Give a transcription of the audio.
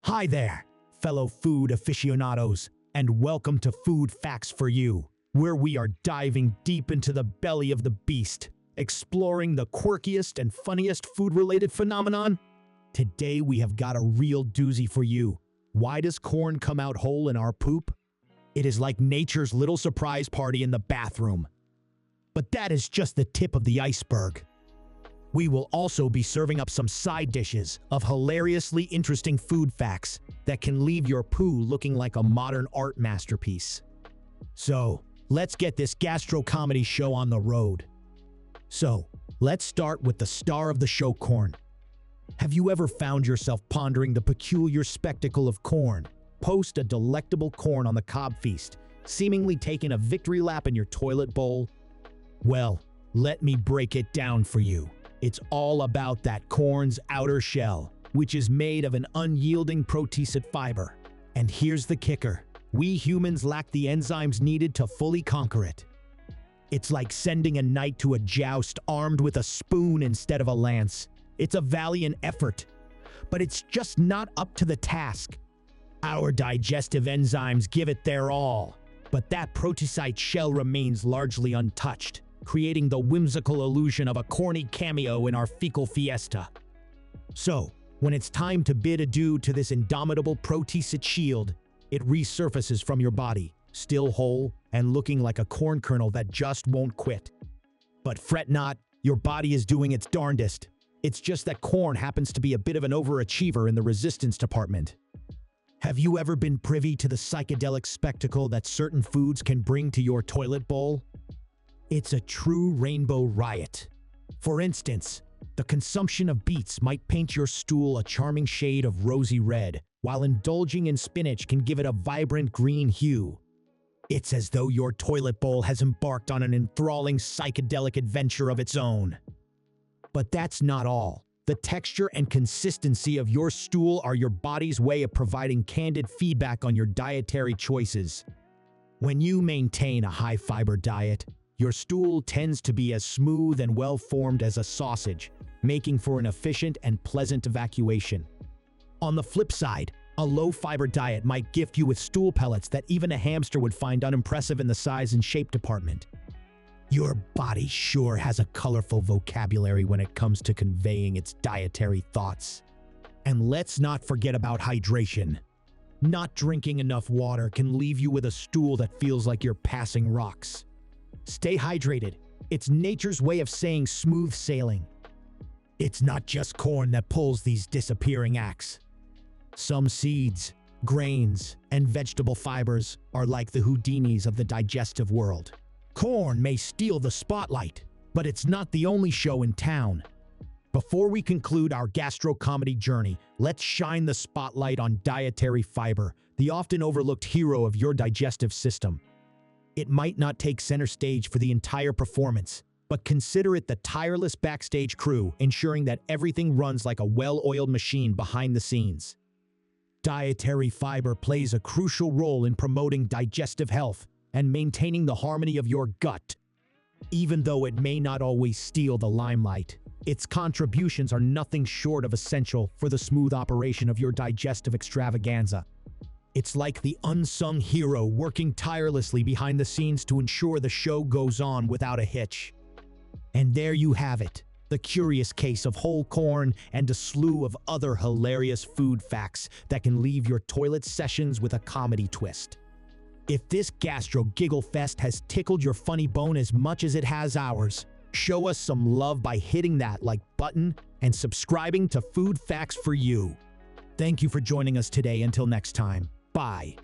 Hi there, fellow food aficionados, and welcome to Food Facts for You, where we are diving deep into the belly of the beast, exploring the quirkiest and funniest food-related phenomenon. Today we have got a real doozy for you. Why does corn come out whole in our poop? It is like nature's little surprise party in the bathroom. But that is just the tip of the iceberg. We will also be serving up some side dishes of hilariously interesting food facts that can leave your poo looking like a modern art masterpiece. So, let's get this gastro-comedy show on the road. So, let's start with the star of the show, corn. Have you ever found yourself pondering the peculiar spectacle of corn? Post a delectable corn-on-the-cob feast, seemingly taking a victory lap in your toilet bowl? Well, let me break it down for you. It's all about that corn's outer shell, which is made of an unyielding protein fiber. And here's the kicker. We humans lack the enzymes needed to fully conquer it. It's like sending a knight to a joust armed with a spoon instead of a lance. It's a valiant effort, but it's just not up to the task. Our digestive enzymes give it their all, but that protein shell remains largely untouched, creating the whimsical illusion of a corny cameo in our fecal fiesta. So, when it's time to bid adieu to this indomitable protein shield, it resurfaces from your body, still whole and looking like a corn kernel that just won't quit. But fret not, your body is doing its darndest. It's just that corn happens to be a bit of an overachiever in the resistance department. Have you ever been privy to the psychedelic spectacle that certain foods can bring to your toilet bowl? It's a true rainbow riot. For instance, the consumption of beets might paint your stool a charming shade of rosy red, while indulging in spinach can give it a vibrant green hue. It's as though your toilet bowl has embarked on an enthralling psychedelic adventure of its own. But that's not all. The texture and consistency of your stool are your body's way of providing candid feedback on your dietary choices. When you maintain a high-fiber diet, your stool tends to be as smooth and well-formed as a sausage, making for an efficient and pleasant evacuation. On the flip side, a low-fiber diet might gift you with stool pellets that even a hamster would find unimpressive in the size and shape department. Your body sure has a colorful vocabulary when it comes to conveying its dietary thoughts. And let's not forget about hydration. Not drinking enough water can leave you with a stool that feels like you're passing rocks. Stay hydrated. It's nature's way of saying smooth sailing. It's not just corn that pulls these disappearing acts. Some seeds, grains, and vegetable fibers are like the Houdinis of the digestive world. Corn may steal the spotlight, but it's not the only show in town. Before we conclude our gastro-comedy journey, let's shine the spotlight on dietary fiber, the often overlooked hero of your digestive system. It might not take center stage for the entire performance, but consider it the tireless backstage crew ensuring that everything runs like a well-oiled machine behind the scenes. Dietary fiber plays a crucial role in promoting digestive health and maintaining the harmony of your gut. Even though it may not always steal the limelight, its contributions are nothing short of essential for the smooth operation of your digestive extravaganza. It's like the unsung hero working tirelessly behind the scenes to ensure the show goes on without a hitch. And there you have it, the curious case of whole corn and a slew of other hilarious food facts that can leave your toilet sessions with a comedy twist. If this gastro-giggle fest has tickled your funny bone as much as it has ours, show us some love by hitting that like button and subscribing to Food Facts for You. Thank you for joining us today. Until next time. Bye.